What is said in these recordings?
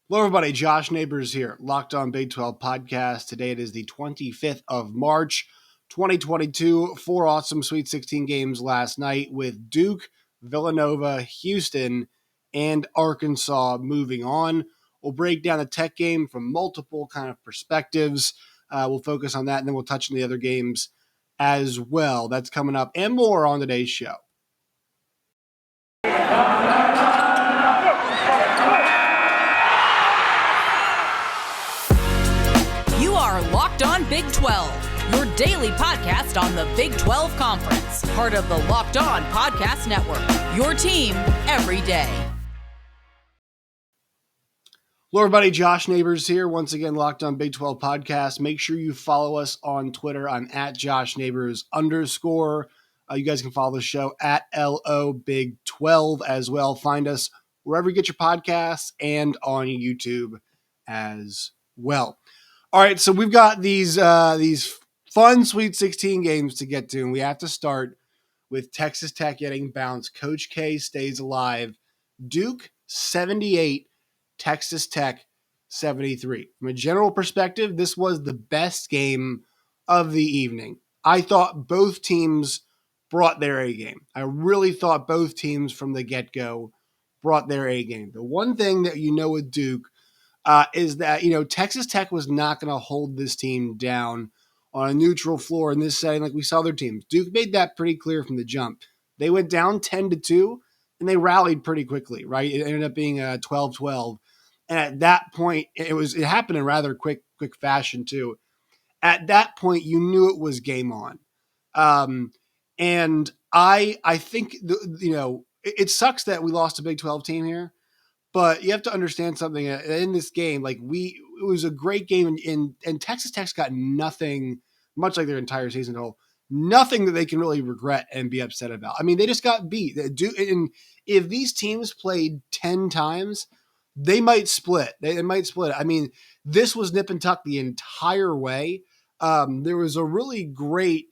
Hello, everybody. Josh Neighbors here, Locked On Big 12 podcast. Today it is the 25th of March, 2022. Four awesome Sweet 16 games last night with Duke, Villanova, Houston, and Arkansas moving on. We'll break down the Tech game from multiple kind of perspectives. We'll focus on that, and then we'll touch on the other games as well. That's coming up and more on today's show. Locked On Big 12, your daily podcast on the Big 12 Conference, part of the Locked On Podcast Network, your team every day. Hello, everybody. Josh Neighbors here. Once again, Locked On Big 12 podcast. Make sure you follow us on Twitter. I'm at Josh Neighbors _. You guys can follow the show at LO Big 12 as well. Find us wherever you get your podcasts and on YouTube as well. All right, so we've got these fun Sweet 16 games to get to, and we have to start with Texas Tech getting bounced. Coach K stays alive. Duke 78, Texas Tech 73. From a general perspective, this was the best game of the evening. I thought both teams brought their A game. I really thought both teams from the get-go brought their A game. The one thing that you know with Duke is that, Texas Tech was not going to hold this team down on a neutral floor in this setting like we saw their teams. Duke made that pretty clear from the jump. They went down 10-2, and they rallied pretty quickly, right? It ended up being 12-12. And at that point, it happened in rather quick fashion, too. At that point, you knew it was game on. And I think, it sucks that we lost a Big 12 team here. But you have to understand something in this game. It was a great game, and Texas Tech's got nothing, much like their entire season whole, nothing that they can really regret and be upset about. I mean, they just got beat. And if these teams played 10 times, they might split. They might split. I mean, this was nip and tuck the entire way. There was a really great,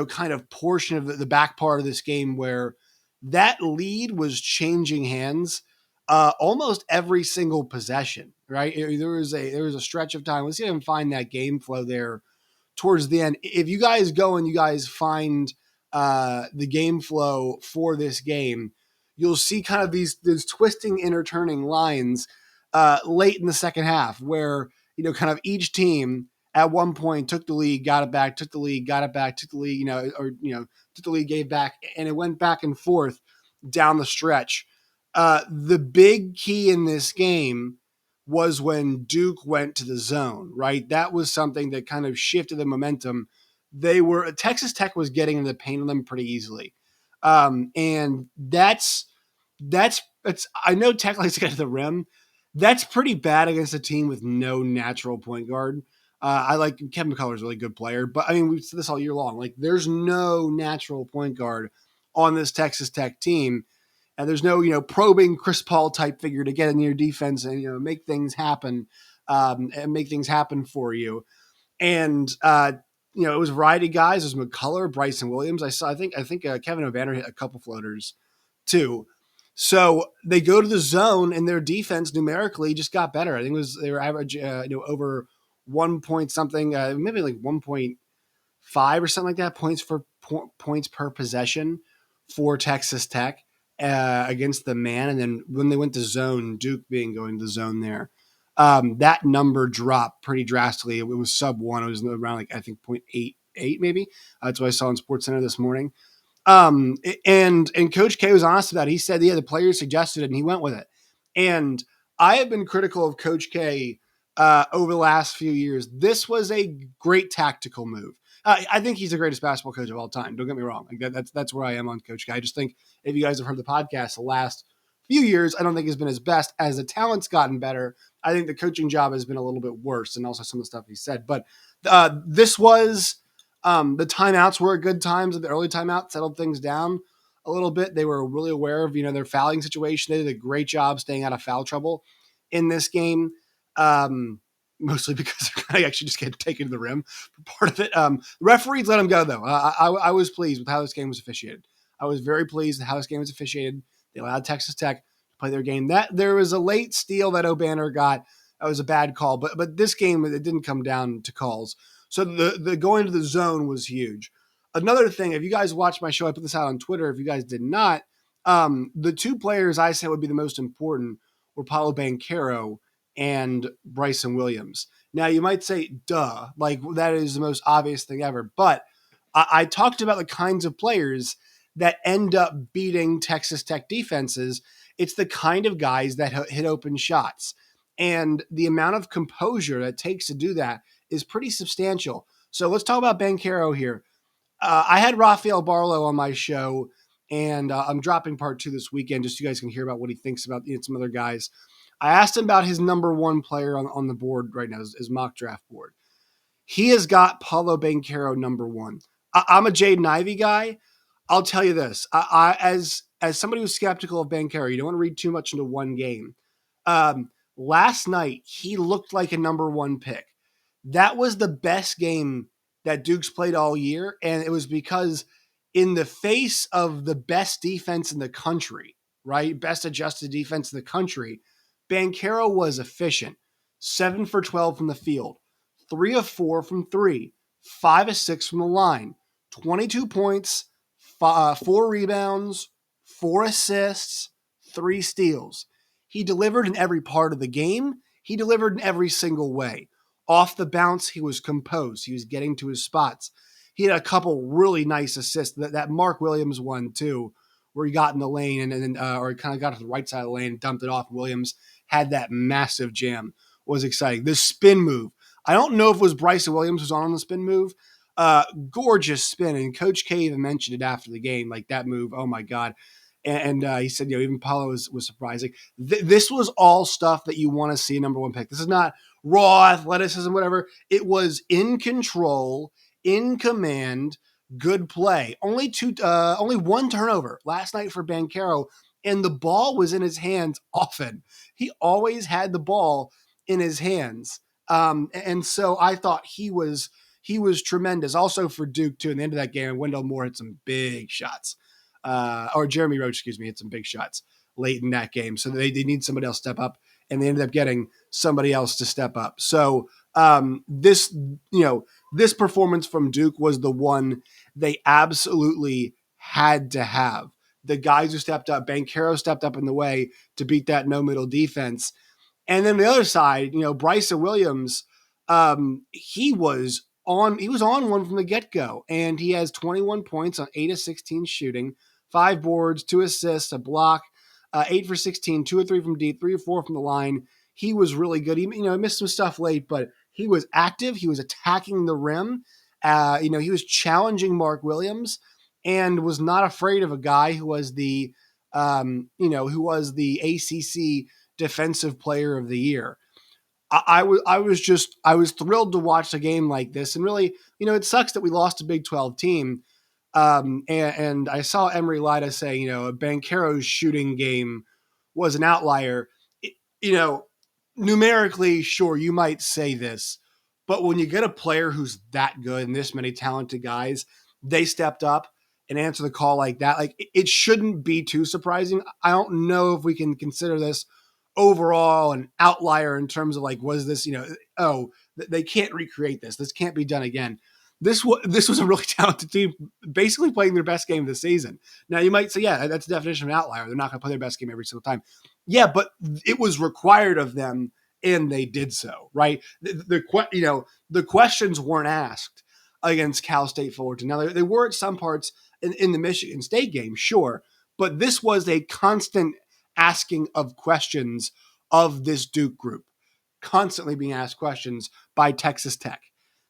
kind of portion of the back part of this game where that lead was changing hands almost every single possession, right? There was a stretch of time. Let's see if I can find that game flow there towards the end. If you guys go and you guys find the game flow for this game, you'll see kind of these twisting, interturning lines late in the second half where, kind of each team at one point took the lead, got it back, took the lead, got it back, took the lead, took the lead, gave back, and it went back and forth down the stretch. The big key in this game was when Duke went to the zone, right? That was something that kind of shifted the momentum. Texas Tech was getting in the paint on them pretty easily. And that's I know Tech likes to get to the rim. That's pretty bad against a team with no natural point guard. I like Kevin McCullough's a really good player, but I mean, we've said this all year long. There's no natural point guard on this Texas Tech team. And there's no, probing Chris Paul type figure to get in your defense and, make things happen and make things happen for you. And, it was a variety of guys. It was McCullough, Bryson Williams. I think Kevin O'Banner hit a couple floaters too. So they go to the zone and their defense numerically just got better. I think they were average, over 1 point something, maybe like 1.5 or something like that points per possession for Texas Tech. Against the man, and then when they went to zone, Duke going to zone there, that number dropped pretty drastically. It was sub 1. It was around I think 0.88 maybe. That's what I saw in SportsCenter this morning. And Coach K was honest about it. He said, the players suggested it, and he went with it. And I have been critical of Coach K over the last few years. This was a great tactical move. I think he's the greatest basketball coach of all time. Don't get me wrong. That's where I am on Coach K. I just think if you guys have heard the podcast the last few years, I don't think it's been his best. As the talent's gotten better, I think the coaching job has been a little bit worse, and also some of the stuff he said. But this was the timeouts were at good times. The early timeout settled things down a little bit. They were really aware of their fouling situation. They did a great job staying out of foul trouble in this game. Mostly because they're actually just getting taken to the rim for part of it. Referees let them go, though. I was pleased with how this game was officiated. I was very pleased with how this game was officiated. They allowed Texas Tech play their game. That there was a late steal that O'Banner got. That was a bad call, but this game it didn't come down to calls. So the going to the zone was huge. Another thing, if you guys watched my show, I put this out on Twitter. If you guys did not, the two players I said would be the most important were Paolo Banchero and Bryson Williams. Now you might say, duh, like that is the most obvious thing ever. But I talked about the kinds of players that end up beating Texas Tech defenses. It's the kind of guys that hit open shots. And the amount of composure that it takes to do that is pretty substantial. So let's talk about Banchero here. I had Rafael Barlow on my show, and I'm dropping part 2 this weekend just so you guys can hear about what he thinks about some other guys. I asked him about his number 1 player on the board right now, his mock draft board. He has got Paolo Banchero number 1. I'm a Jaden Ivey guy. I'll tell you this. As somebody who's skeptical of Banchero, you don't want to read too much into one game. Last night, he looked like a number 1 pick. That was the best game that Duke's played all year, and it was because in the face of the best defense in the country, right, best adjusted defense in the country, Banchero was efficient. 7 for 12 from the field, 3 of 4 from 3, 5 of 6 from the line, 22 points, 4 rebounds, 4 assists, 3 steals. He delivered in every part of the game. He delivered in every single way. Off the bounce, he was composed. He was getting to his spots. He had a couple really nice assists. That Mark Williams one, too, where he got in the lane or he kind of got to the right side of the lane and dumped it off. Williams had that massive jam. Was exciting. The spin move. I don't know if it was Bryson Williams who was on the spin move. Gorgeous spin. And Coach K even mentioned it after the game, like that move. Oh, my God. And he said, even Paulo was surprising. This was all stuff that you want to see a number 1 pick. This is not raw athleticism, whatever. It was in control, in command, good play. Only 1 turnover last night for Banchero, and the ball was in his hands often. He always had the ball in his hands. And so I thought he was tremendous. Also for Duke, too, in the end of that game, Wendell Moore hit some big shots. Or Jeremy Roach, hit some big shots late in that game. So they need somebody else to step up, and they ended up getting somebody else to step up. So this performance from Duke was the one they absolutely had to have. The guys who stepped up, Banchero stepped up in the way to beat that no middle defense. And then the other side, Bryson Williams, he was on one from the get-go, and he has 21 points on 8 of 16 shooting, 5 boards, 2 assists, a block, 8 for 16, 2 or 3 from deep, 3 or 4 from the line. He was really good. He missed some stuff late, but he was active. He was attacking the rim. He was challenging Mark Williams and was not afraid of a guy who was the ACC Defensive Player of the Year. I was thrilled to watch a game like this, and really, it sucks that we lost a Big 12 team. And I saw Emery Lida say, Banchero's shooting game was an outlier. Numerically, sure, you might say this, but when you get a player who's that good and this many talented guys, they stepped up and answer the call like that. Like it shouldn't be too surprising. I don't know if we can consider this overall an outlier in terms of like, was this, they can't recreate this. This can't be done again. This was a really talented team, basically playing their best game of the season. Now you might say, yeah, that's the definition of an outlier. They're not going to play their best game every single time. Yeah, but it was required of them, and they did so. Right? The questions weren't asked against Cal State Fullerton. Now they were at some parts in the Michigan State game, sure, but this was a constant asking of questions of this Duke group, constantly being asked questions by Texas Tech.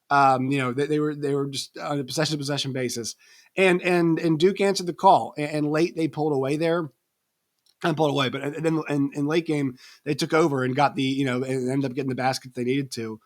They were just on a possession basis, and Duke answered the call. And late they pulled away there, kind of pulled away, but then in late game they took over and got and ended up getting the baskets they needed to,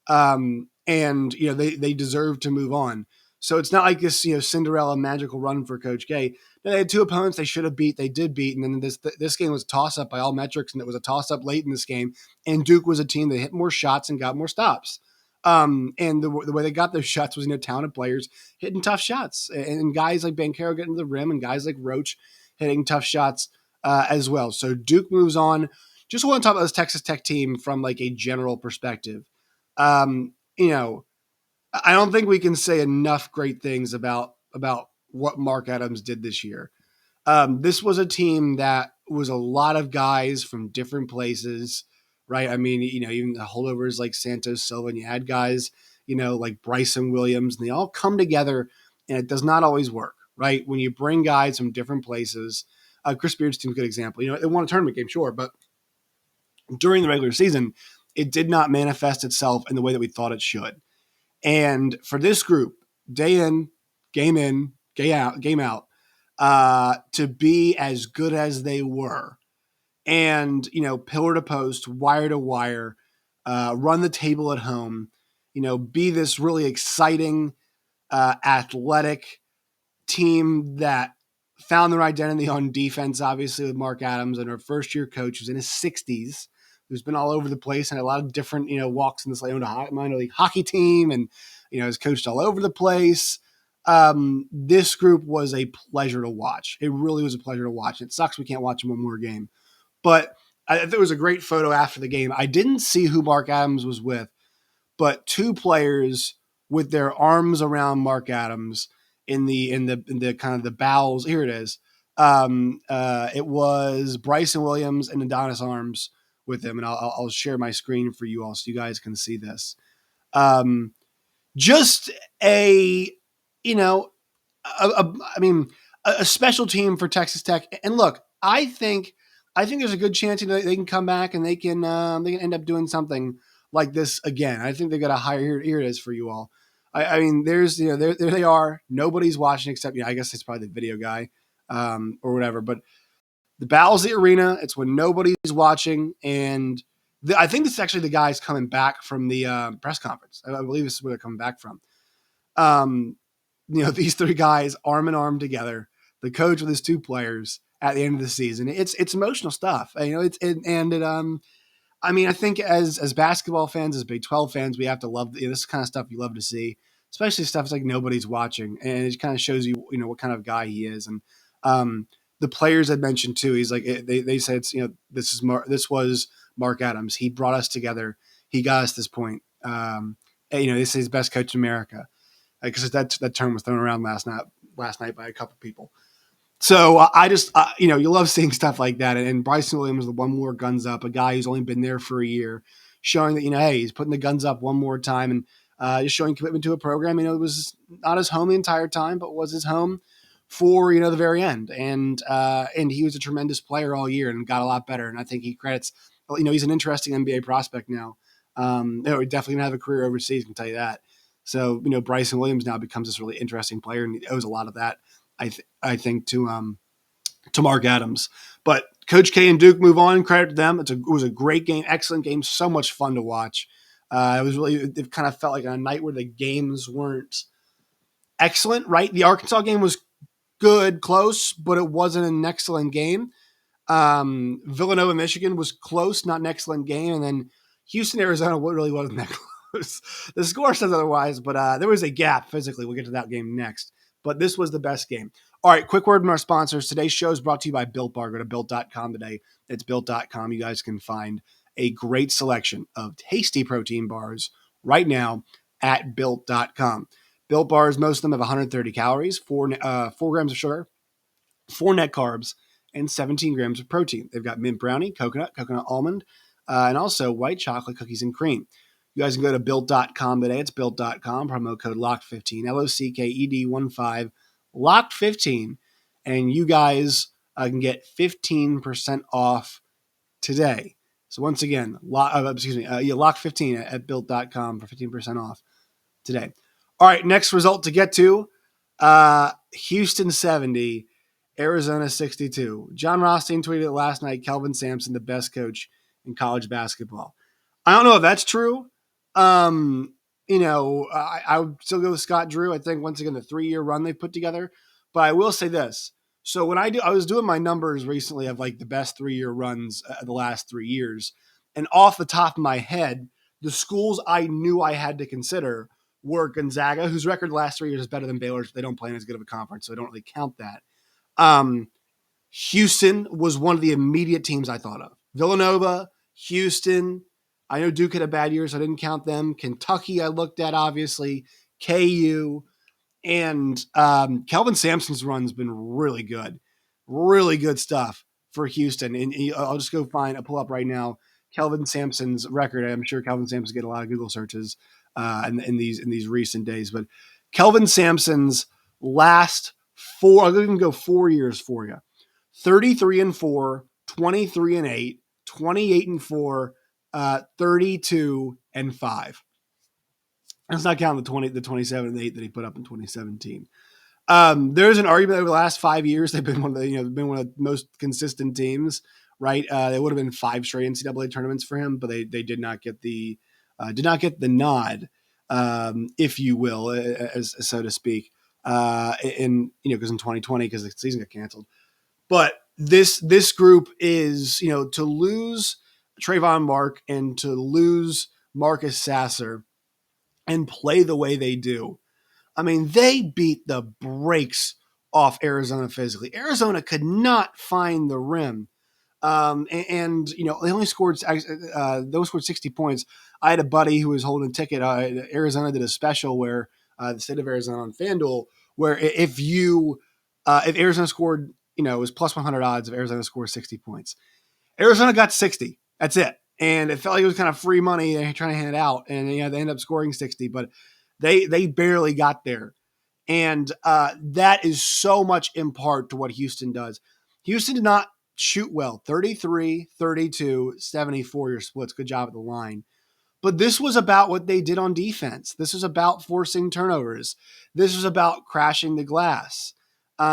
and they deserved to move on. So it's not like this Cinderella magical run for Coach K. They had 2 opponents they should have beat. They did beat, and then this game was a toss up by all metrics, and it was a toss up late in this game. And Duke was a team that hit more shots and got more stops. And the way they got those shots was, talented players hitting tough shots, and guys like Banchero getting to the rim, and guys like Roach hitting tough shots. as well. So Duke moves on. Just want to talk about this Texas Tech team from like a general perspective. You know, I don't think we can say enough great things about what Mark Adams did this year. This was a team that was a lot of guys from different places, right? I mean, even the holdovers like Santos Silva, and you had guys, like Bryson Williams, and they all come together, and it does not always work, right? When you bring guys from different places, Chris Beard's team is a good example. They won a tournament game, sure, but during the regular season, it did not manifest itself in the way that we thought it should. And for this group, day in, game out, to be as good as they were, and pillar to post, wire to wire, run the table at home, be this really exciting, athletic team that found their identity on defense, obviously with Mark Adams and our first year coach who's in his 60s, who's been all over the place and a lot of different, walks in this minor league hockey team, and, has coached all over the place. This group was a pleasure to watch. It really was a pleasure to watch. It sucks we can't watch one more game. But there was a great photo after the game. I didn't see who Mark Adams was with, but two players with their arms around Mark Adams in the kind of the bowels. Here it is. It was Bryson Williams and Adonis Arms with him, and I'll share my screen for you all so you guys can see this. Just a you know a special team for Texas Tech. And look, I think there's a good chance they can come back and they can end up doing something like this again. I think they got a higher. Here it is for you all. I mean, there's there they are. Nobody's watching except I guess it's probably the video guy or whatever. But the bowels of the arena. It's when nobody's watching, and I think this is actually the guys coming back from the press conference. I believe this is where they're coming back from. Um, these three guys arm in arm together, the coach with his two players at the end of the season. It's emotional stuff. I think as basketball fans, as Big 12 fans, we have to love this kind of stuff you love to see, especially stuff like nobody's watching. And it kind of shows you, what kind of guy he is. And the players I'd mentioned too, he's like, they said, this was Mark Adams. He brought us together. He got us this point. They say he's the best coach in America, because that term was thrown around last night by a couple people. So you love seeing stuff like that. And Bryson Williams, the one more guns up, a guy who's only been there for a year, showing that, hey, he's putting the guns up one more time, and just showing commitment to a program. It was not his home the entire time, but was his home for, the very end. And he was a tremendous player all year and got a lot better. And I think he credits, he's an interesting NBA prospect now. He's definitely gonna have a career overseas, I can tell you that. So, Bryson Williams now becomes this really interesting player, and he owes a lot of that, I think, to Mark Adams. But Coach K and Duke move on. Credit to them. It was a great game, excellent game, so much fun to watch. It kind of felt like a night where the games weren't excellent, right? The Arkansas game was good, close, but it wasn't an excellent game. Villanova, Michigan was close, not an excellent game. And then Houston, Arizona really wasn't that close. The score says otherwise, but there was a gap physically. We'll get to that game next. But this was the best game. All right, quick word from our sponsors. Today's show is brought to you by Built Bar. Go to Built.com today. It's Built.com. You guys can find a great selection of tasty protein bars right now at Built.com. Built Bars, most of them have 130 calories, 4 grams of sugar, 4 net carbs, and 17 grams of protein. They've got mint brownie, coconut almond, and also white chocolate cookies and cream. You guys can go to Built.com today. It's Built.com. Promo code LOCKED15, LOCKED15, LOCKED15. And you guys can get 15% off today. So once again, LOCKED15 at Built.com for 15% off today. All right, next result to get to. Houston 70, Arizona 62. John Rothstein tweeted it last night, Kelvin Sampson, the best coach in college basketball. I don't know if that's true. I would still go with Scott Drew. I think, once again, the 3-year run they put together. But I will say this. So I was doing my numbers recently of like the best 3-year runs of the last 3 years. And off the top of my head, the schools I knew I had to consider were Gonzaga, whose record the last 3 years is better than Baylor's. They don't play in as good of a conference, so I don't really count that. Houston was one of the immediate teams I thought of. Villanova, Houston. I know Duke had a bad year, so I didn't count them. Kentucky, I looked at, obviously. KU. And Kelvin Sampson's run's been really good stuff for Houston. And I'll just go pull up right now Kelvin Sampson's record. I'm sure Kelvin Sampson get a lot of Google searches in these recent days. But Kelvin Sampson's last four, I'll even go 4 years for you: 33-4, 23-8, 28-4, 32-5. That's not counting the 27-8 that he put up in 2017. There's an argument over the last 5 years they've been one of the most consistent teams, right? They would have been 5 straight NCAA tournaments for him, but they did not get the nod, if you will, as so to speak. Because in 2020, because the season got canceled. But this group is, to lose Trayvon Mark and to lose Marcus Sasser and play the way they do. I mean, they beat the brakes off Arizona physically. Arizona could not find the rim. They only scored 60 points. I had a buddy who was holding a ticket. Arizona did a special where the state of Arizona on FanDuel, where if Arizona scored, it was plus 100 odds if Arizona scored 60 points. Arizona got 60. That's it. And it felt like it was kind of free money trying to hand it out. And they ended up scoring 60, but they barely got there. And that is so much in part to what Houston does. Houston did not shoot well. 33, 32, 74 your splits. Good job at the line. But this was about what they did on defense. This was about forcing turnovers. This was about crashing the glass. They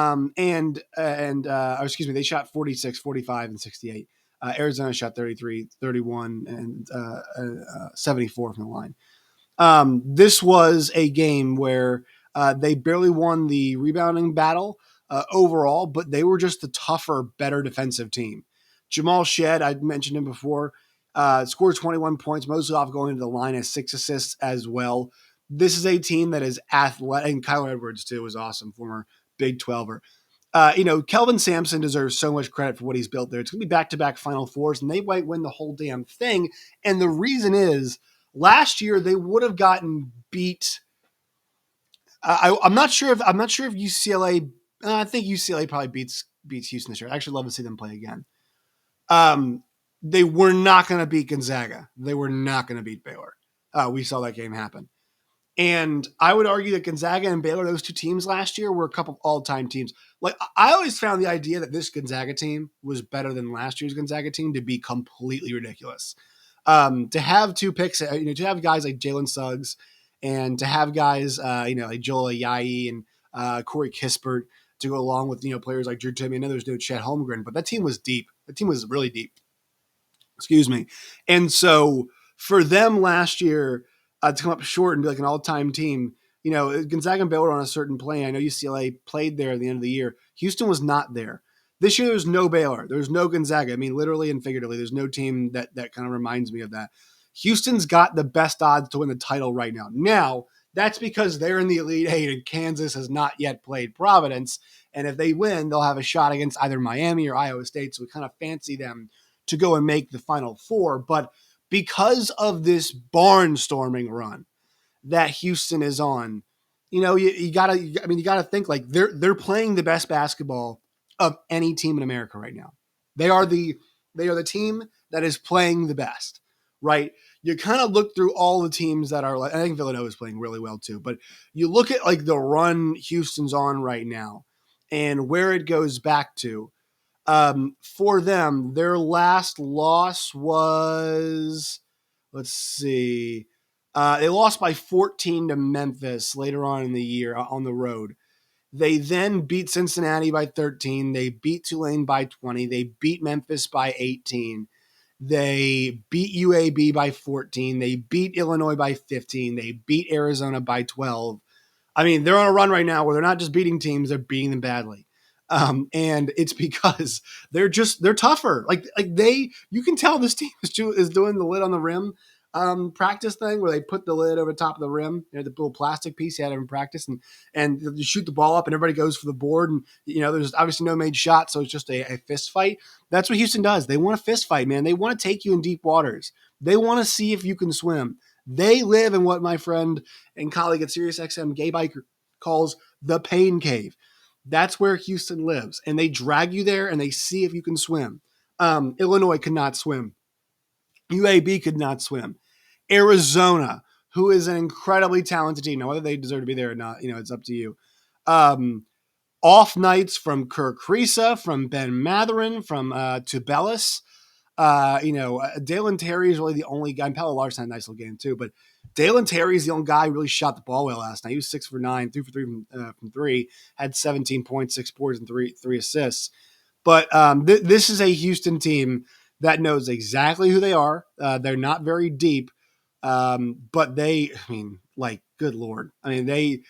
shot 46, 45, and 68. Arizona shot 33, 31, and 74 from the line. This was a game where they barely won the rebounding battle overall, but they were just the tougher, better defensive team. Jamal Shed, I mentioned him before, scored 21 points, mostly off going to the line, as 6 assists as well. This is a team that is athletic, and Kyler Edwards, too, was awesome, former Big 12er. Kelvin Sampson deserves so much credit for what he's built there. It's going to be back-to-back Final Fours, and they might win the whole damn thing. And the reason is, last year they would have gotten beat. I'm not sure if UCLA. I think UCLA probably beats Houston this year. I'd actually love to see them play again. They were not going to beat Gonzaga. They were not going to beat Baylor. We saw that game happen. And I would argue that Gonzaga and Baylor, those two teams last year, were a couple of all-time teams. Like, I always found the idea that this Gonzaga team was better than last year's Gonzaga team to be completely ridiculous. To have 2 picks, to have guys like Jalen Suggs and to have guys, like Joel Ayayi and Corey Kispert to go along with, players like Drew Timme. I know there's no Chet Holmgren, but that team was deep. That team was really deep. Excuse me. And so for them last year to come up short and be like an all-time team, Gonzaga and Baylor were on a certain plane. I know UCLA played there at the end of the year. Houston was not there. This year, there's no Baylor. There's no Gonzaga. I mean, literally and figuratively, there's no team that kind of reminds me of that. Houston's got the best odds to win the title right now. Now, that's because they're in the Elite Eight and Kansas has not yet played Providence. And if they win, they'll have a shot against either Miami or Iowa State. So we kind of fancy them to go and make the Final Four. But because of this barnstorming run that Houston is on, you gotta think like they're playing the best basketball of any team in America right now. They are the team that is playing the best, right? You kind of look through all the teams that are like, I think Villanova is playing really well too, but you look at like the run Houston's on right now and where it goes back to. For them, their last loss was, let's see, they lost by 14 to Memphis later on in the year on the road. They then beat Cincinnati by 13. They beat Tulane by 20. They beat Memphis by 18. They beat UAB by 14. They beat Illinois by 15. They beat Arizona by 12. I mean, they're on a run right now where they're not just beating teams, they're beating them badly. And it's because they're tougher. You can tell this team is doing the lid on the rim practice thing where they put the lid over the top of the rim, the little plastic piece you had in practice, and you shoot the ball up and everybody goes for the board, and there's obviously no made shot, so it's just a fist fight. That's what Houston does. They want a fist fight, man. They want to take you in deep waters. They want to see if you can swim. They live in what my friend and colleague at SiriusXM, Gabe Eicher, calls the pain cave. That's where Houston lives, and they drag you there and they see if you can swim. Illinois could not swim. UAB could not swim. Arizona, who is an incredibly talented team. Now, whether they deserve to be there or not, it's up to you. Off nights from Kirk Risa, from Ben Matherin, from Tubelis. Dalen Terry is really the only guy. And Paolo Larson had a nice little game too, but Dalen Terry is the only guy who really shot the ball well last night. He was 6 for 9, 3 for 3 from 3, had 17 points, 6 boards, and three assists. But this is a Houston team that knows exactly who they are. They're not very deep, but good Lord. They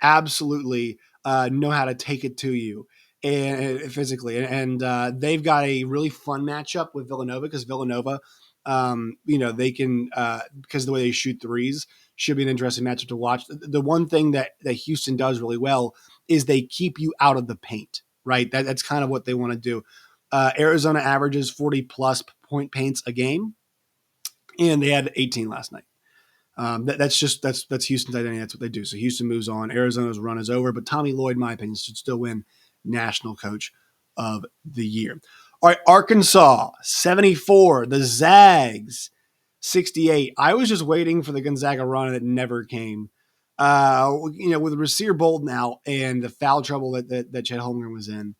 absolutely know how to take it to you and physically. And they've got a really fun matchup with Villanova because Villanova, they can, because of the way they shoot threes, should be an interesting matchup to watch. The one thing that Houston does really well is they keep you out of the paint, right? That's kind of what they want to do. Arizona averages 40-plus point paints a game, and they had 18 last night. That's Houston's identity. That's what they do. So Houston moves on. Arizona's run is over, but Tommy Lloyd, in my opinion, should still win National Coach of the Year. All right, Arkansas, 74. The Zags, 68. I was just waiting for the Gonzaga run, and it never came. With Rasir Bolton out and the foul trouble that Chet Holmgren was in,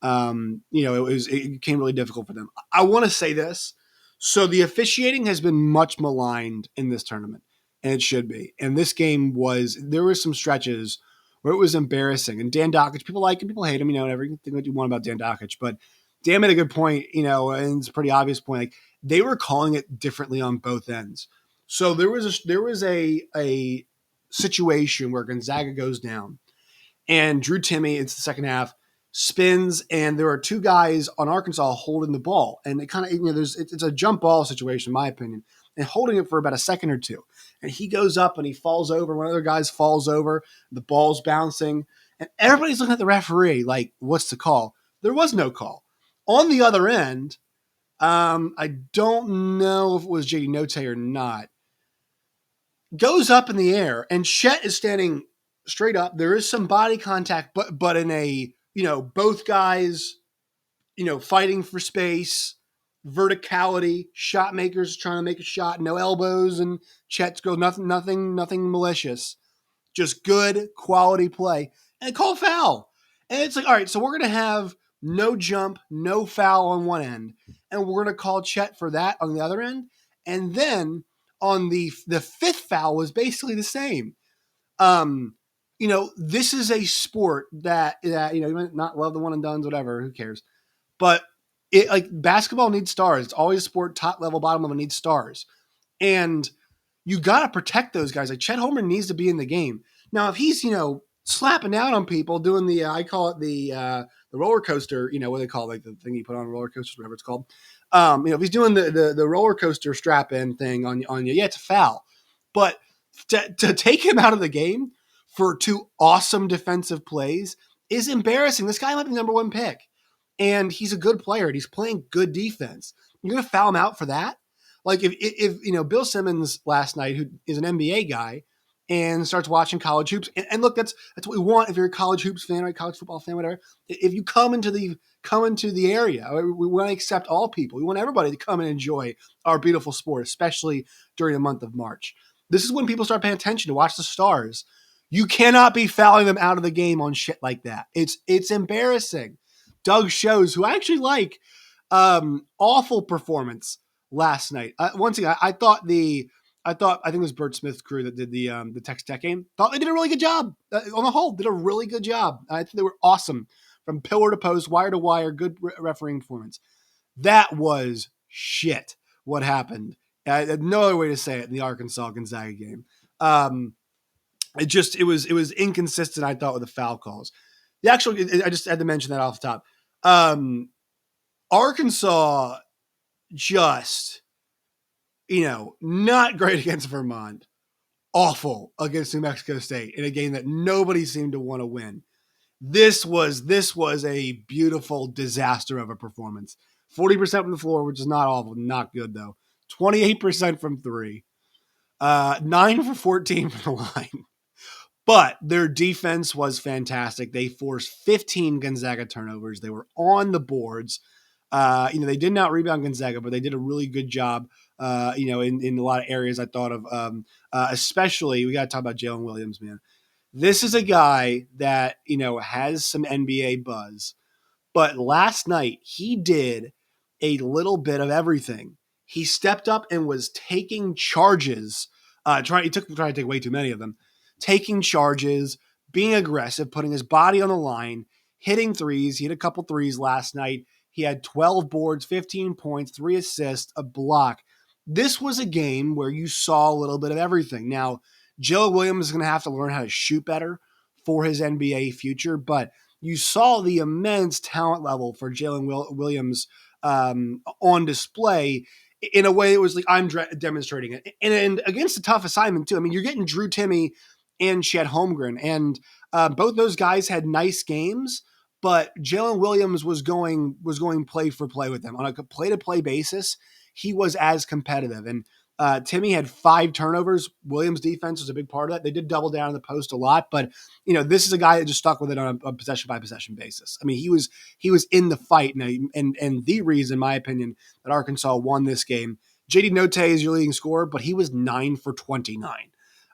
it became really difficult for them. I want to say this. So the officiating has been much maligned in this tournament, and it should be. And this game there were some stretches where it was embarrassing. And Dan Dockich, people like him, people hate him, and everything that you want about Dan Dockich. But Dan made a good point, and it's a pretty obvious point. Like, they were calling it differently on both ends. So there was a situation where Gonzaga goes down, and Drew Timme, it's the second half, spins, and there are two guys on Arkansas holding the ball, and it kind of it's a jump ball situation, in my opinion, and holding it for about a second or two, and he goes up and he falls over. One of the other guys falls over, the ball's bouncing, and everybody's looking at the referee like, "What's the call?" There was no call. On the other end, I don't know if it was JD Note or not. Goes up in the air, and Chet is standing straight up. There is some body contact, but in a both guys, fighting for space, verticality, shot makers trying to make a shot, no elbows, and Chet's go nothing malicious, just good quality play, and call foul. And it's like, all right, so we're gonna have no jump, no foul on one end, and we're gonna call Chet for that on the other end, and then on the fifth foul was basically the same. This is a sport that you might not love the one and dones, whatever, who cares? But basketball needs stars. It's always a sport, top level, bottom level needs stars. And you got to protect those guys. Like, Chet Holmgren needs to be in the game. Now, if he's, slapping out on people, doing the, I call it the roller coaster, what they call it, like the thing you put on roller coasters, whatever it's called. If he's doing the roller coaster strap in thing on you, yeah, it's a foul. But to take him out of the game for two awesome defensive plays is embarrassing. This guy might be the number one pick, and he's a good player, and he's playing good defense. You're going to foul him out for that? Like, if Bill Simmons last night, who is an NBA guy, and starts watching college hoops, and look, that's what we want if you're a college hoops fan, right? College football fan, whatever. If you come into the area, we want to accept all people. We want everybody to come and enjoy our beautiful sport, especially during the month of March. This is when people start paying attention to watch the stars. You cannot be fouling them out of the game on shit like that. It's embarrassing. Doug Shows, who I actually like, awful performance last night. Once again, I think it was Bert Smith's crew that did the Texas Tech game. Thought they did a really good job. On the whole, did a really good job. I think they were awesome from pillar to post, wire to wire. Good refereeing performance. That was shit. What happened? I had no other way to say it in the Arkansas Gonzaga game. It was inconsistent, I thought, with the foul calls. I just had to mention that off the top. Arkansas just Not great against Vermont, awful against New Mexico State in a game that nobody seemed to want to win. This was a beautiful disaster of a performance. 40% from the floor, which is not awful, not good though. 28% from three, 9 for 14 from the line. But their defense was fantastic. They forced 15 Gonzaga turnovers. They were on the boards. They did not rebound Gonzaga, but they did a really good job. In a lot of areas I thought of, especially we got to talk about Jalen Williams, man. This is a guy that has some NBA buzz, but last night he did a little bit of everything. He stepped up and was taking charges. Trying to take way too many of them. Taking charges, being aggressive, putting his body on the line, hitting threes. He hit a couple threes last night. He had 12 boards, 15 points, 3 assists, a block. This was a game where you saw a little bit of everything. Now, Joe Williams is going to have to learn how to shoot better for his NBA future, but you saw the immense talent level for Jalen Williams on display in a way it was like I'm demonstrating it. And against a tough assignment, too. I mean, you're getting Drew Timme and Chet Holmgren, and both those guys had nice games, but Jalen Williams was going play for play with them on a play to play basis. He was as competitive, and Timme had 5 turnovers. Williams' defense was a big part of that. They did double down in the post a lot, but this is a guy that just stuck with it on a possession by possession basis. I mean, he was in the fight, and the reason, in my opinion, that Arkansas won this game. JD Note is your leading scorer, but he was 9 for 29.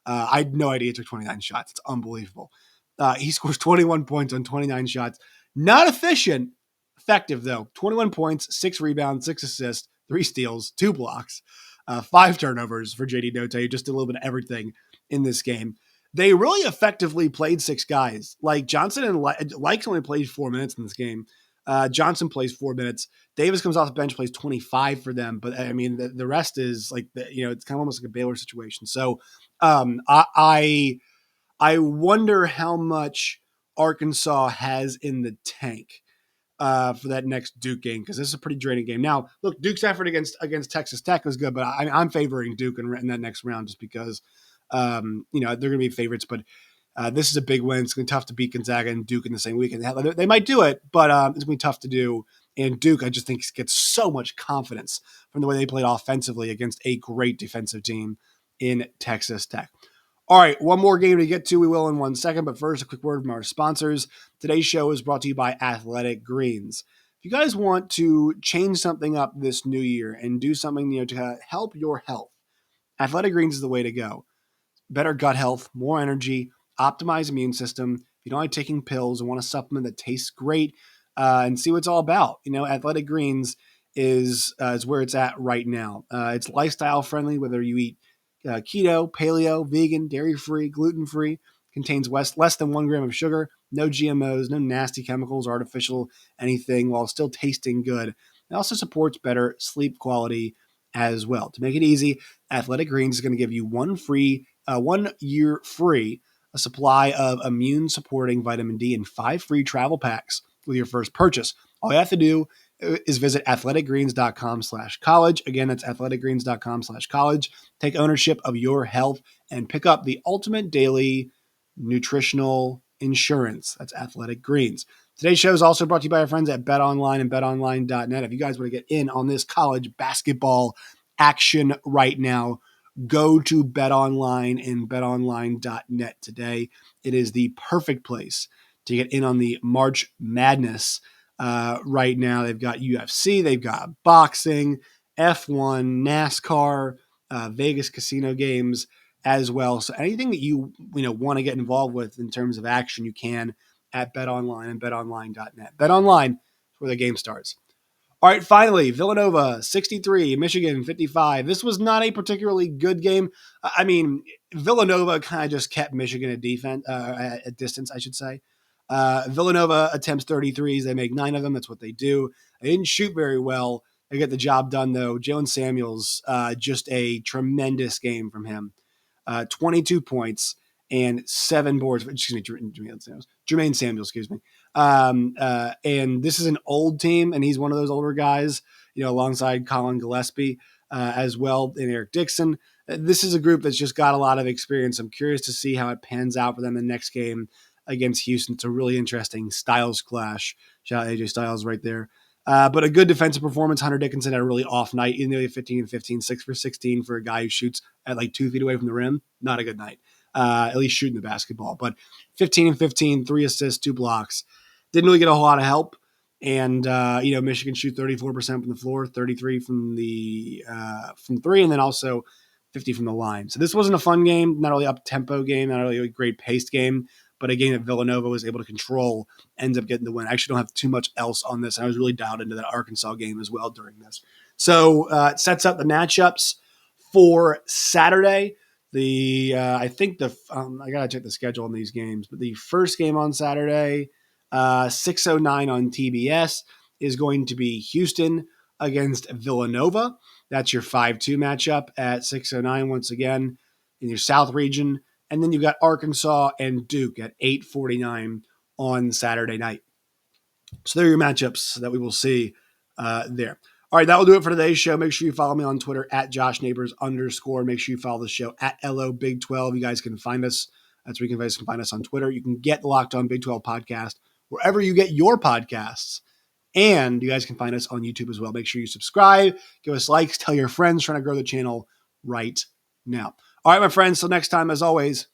I had no idea he took 29 shots. It's unbelievable. He scores 21 points on 29 shots. Not efficient, effective though. 21 points, 6 rebounds, 6 assists, 3 steals, 2 blocks. 5 turnovers for JD Note. Just did a little bit of everything in this game. They really effectively played 6 guys. Like Johnson and Likes only played 4 minutes in this game. Johnson plays 4 minutes. Davis comes off the bench, plays 25 for them. But I mean, the rest is like, it's kind of almost like a Baylor situation. So I wonder how much Arkansas has in the tank for that next Duke game, because this is a pretty draining game. Now, look, Duke's effort against Texas Tech was good, but I'm favoring Duke in that next round just because they're going to be favorites. But this is a big win. It's going to be tough to beat Gonzaga and Duke in the same weekend. They might do it, but it's going to be tough to do. And Duke, I just think, gets so much confidence from the way they played offensively against a great defensive team in Texas Tech. All right, one more game to get to. We will in 1 second, but first, a quick word from our sponsors. Today's show is brought to you by Athletic Greens. If you guys want to change something up this new year and do something to help your health, Athletic Greens is the way to go. Better gut health, more energy, optimized immune system. If you don't like taking pills and want a supplement that tastes great, and see what it's all about, Athletic Greens is where it's at right now. It's lifestyle friendly, whether you eat keto, paleo, vegan, dairy-free, gluten-free, contains less than 1 gram of sugar, no GMOs, no nasty chemicals, artificial anything, while still tasting good. It also supports better sleep quality as well. To make it easy, Athletic Greens is going to give you 1 year free, a supply of immune-supporting vitamin D and 5 free travel packs with your first purchase. All you have to do is visit athleticgreens.com/college. Again, that's athleticgreens.com/college. Take ownership of your health and pick up the ultimate daily nutritional insurance. That's Athletic Greens. Today's show is also brought to you by our friends at BetOnline and betonline.net. If you guys want to get in on this college basketball action right now, go to BetOnline and betonline.net today. It is the perfect place to get in on the March Madness right now. They've got UFC, they've got boxing, F1, NASCAR, Vegas casino games as well. So anything that you want to get involved with in terms of action, you can at BetOnline and betonline.net. BetOnline is where the game starts. All right, finally, Villanova 63, Michigan 55. This was not a particularly good game. I mean, Villanova kind of just kept Michigan at distance, I should say. Villanova attempts 33s. They make 9 of them. That's what they do. They didn't shoot very well. They get the job done, though. Jalen Samuels, just a tremendous game from him. 22 points and 7 boards. Excuse me, Jermaine Samuels, excuse me. And this is an old team, and he's one of those older guys, alongside Colin Gillespie. as well, and Eric Dixon. This is a group that's just got a lot of experience. I'm curious to see how it pans out for them in the next game against Houston. It's a really interesting Styles clash. Shout out AJ Styles right there. But a good defensive performance. Hunter Dickinson had a really off night. He nearly 15 and 15, 6 for 16 for a guy who shoots at like 2 feet away from the rim. Not a good night, at least shooting the basketball. But 15 and 15, 3 assists, 2 blocks. Didn't really get a whole lot of help. And Michigan shoot 34% from the floor, 33 from three, and then also 50 from the line. So this wasn't a fun game, not really up tempo game, not really a great paced game, but a game that Villanova was able to control, ends up getting the win. I actually don't have too much else on this. I was really dialed into that Arkansas game as well during this. So it sets up the matchups for Saturday. I gotta check the schedule on these games, but the first game on Saturday, 6:09 on TBS, is going to be Houston against Villanova. That's your 5-2 matchup at 6:09 once again in your South region. And then you've got Arkansas and Duke at 8:49 on Saturday night. So there are your matchups that we will see there. All right, that will do it for today's show. Make sure you follow me on Twitter at JoshNeighbors_. Make sure you follow the show at LO Big 12. You guys can find us. That's where you guys can find us on Twitter. You can get the Locked On Big 12 podcast wherever you get your podcasts. And you guys can find us on YouTube as well. Make sure you subscribe, give us likes, tell your friends, trying to grow the channel right now. All right, my friends. Till next time, as always,